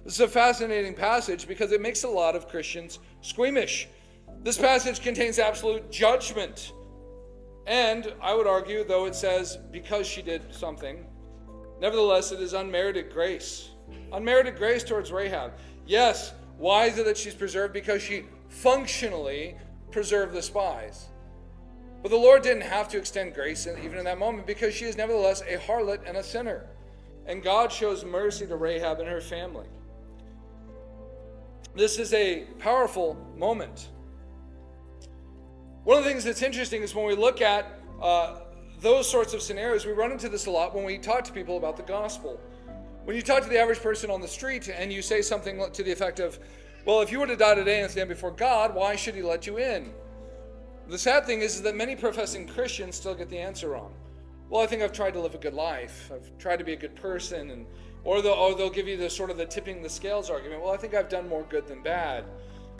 This is a fascinating passage because it makes a lot of Christians squeamish. This passage contains absolute judgment. And I would argue, though it says because she did something, nevertheless it is unmerited grace. Unmerited grace towards Rahab. Yes, why is it that she's preserved? Because she functionally preserved the spies. But the Lord didn't have to extend grace even in that moment because she is nevertheless a harlot and a sinner. And God shows mercy to Rahab and her family. This is a powerful moment. One of the things that's interesting is when we look at those sorts of scenarios, we run into this a lot when we talk to people about the gospel. When you talk to the average person on the street and you say something to the effect of, well, if you were to die today and stand before God, why should he let you in? The sad thing is that many professing Christians still get the answer wrong. Well, I think I've tried to live a good life. I've tried to be a good person. Or they'll give you the sort of the tipping the scales argument. Well, I think I've done more good than bad.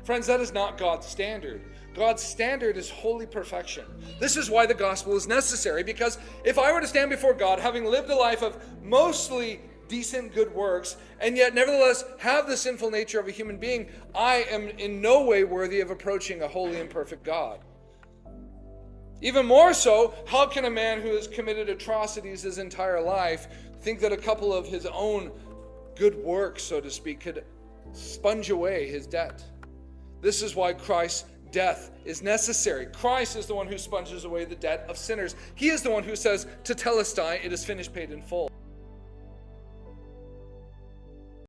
Friends, that is not God's standard. God's standard is holy perfection. This is why the gospel is necessary, because if I were to stand before God, having lived a life of mostly decent good works, and yet nevertheless have the sinful nature of a human being, I am in no way worthy of approaching a holy and perfect God. Even more so, how can a man who has committed atrocities his entire life think that a couple of his own good works, so to speak, could sponge away his debt? This is why Christ's death is necessary. Christ is the one who sponges away the debt of sinners. He is the one who says, "Tetelestai, it is finished, paid in full."